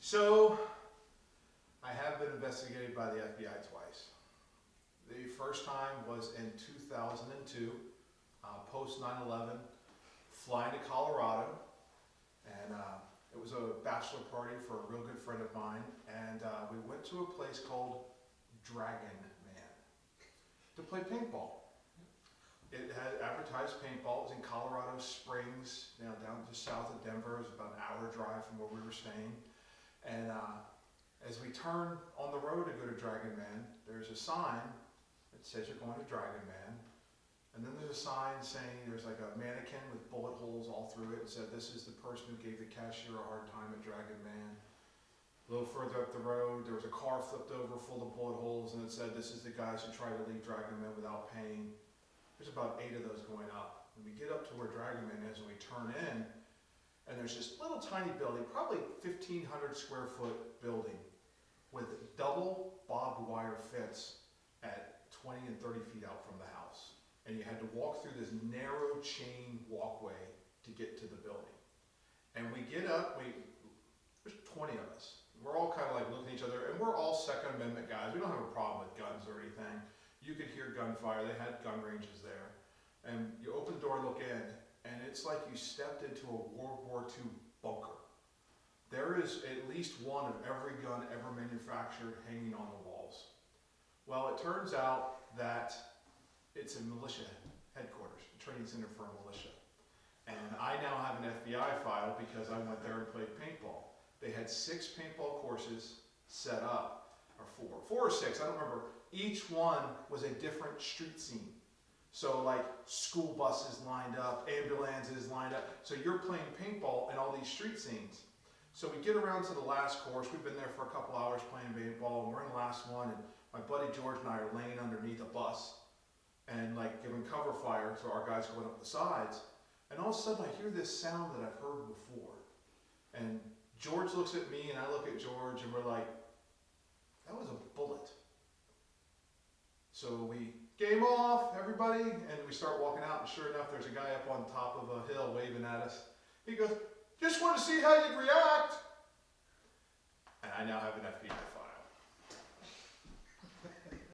So, I have been investigated by the FBI twice. The first time was in 2002, post 9/11, flying to Colorado, and it was a bachelor party for a real good friend of mine, and we went to a place called Dragon Man to play paintball. It had advertised paintball. It was in Colorado Springs, down just south of Denver. It was about an hour drive from where we were staying. And as we turn on the road to go to Dragon Man, there's a sign that says you're going to Dragon Man. And then there's a sign saying there's like a mannequin with bullet holes all through it and said this is the person who gave the cashier a hard time at Dragon Man. A little further up the road, there was a car flipped over full of bullet holes and it said this is the guys who tried to leave Dragon Man without paying. There's about 8 of those going up. And we get up to where Dragon Man is and we turn in, and there's this little tiny building, probably 1,500 square foot building with double barbed wire fence at 20 and 30 feet out from the house. And you had to walk through this narrow chain walkway to get to the building. And we get up, there's 20 of us. We're all kind of like looking at each other, and we're all Second Amendment guys. We don't have a problem with guns or anything. You could hear gunfire. They had gun ranges there. And you open the door and look in, and it's like you stepped into a World War II bunker. There is at least one of every gun ever manufactured hanging on the walls. Well, it turns out that it's a militia headquarters, a training center for a militia. And I now have an FBI file because I went there and played paintball. They had 6 paintball courses set up, or 4 or 6, I don't remember. Each one was a different street scene. So like school buses lined up, ambulances lined up. So you're playing paintball in all these street scenes. So we get around to the last course. We've been there for a couple hours playing paintball, and we're in the last one, and my buddy George and I are laying underneath a bus and like giving cover fire to our guys going up the sides. And all of a sudden I hear this sound that I've heard before. And George looks at me and I look at George and we're like, that was a bullet. So we game off, everybody, and we start walking out, and sure enough, there's a guy up on top of a hill waving at us. He goes, just want to see how you'd react. And I now have an FBI file.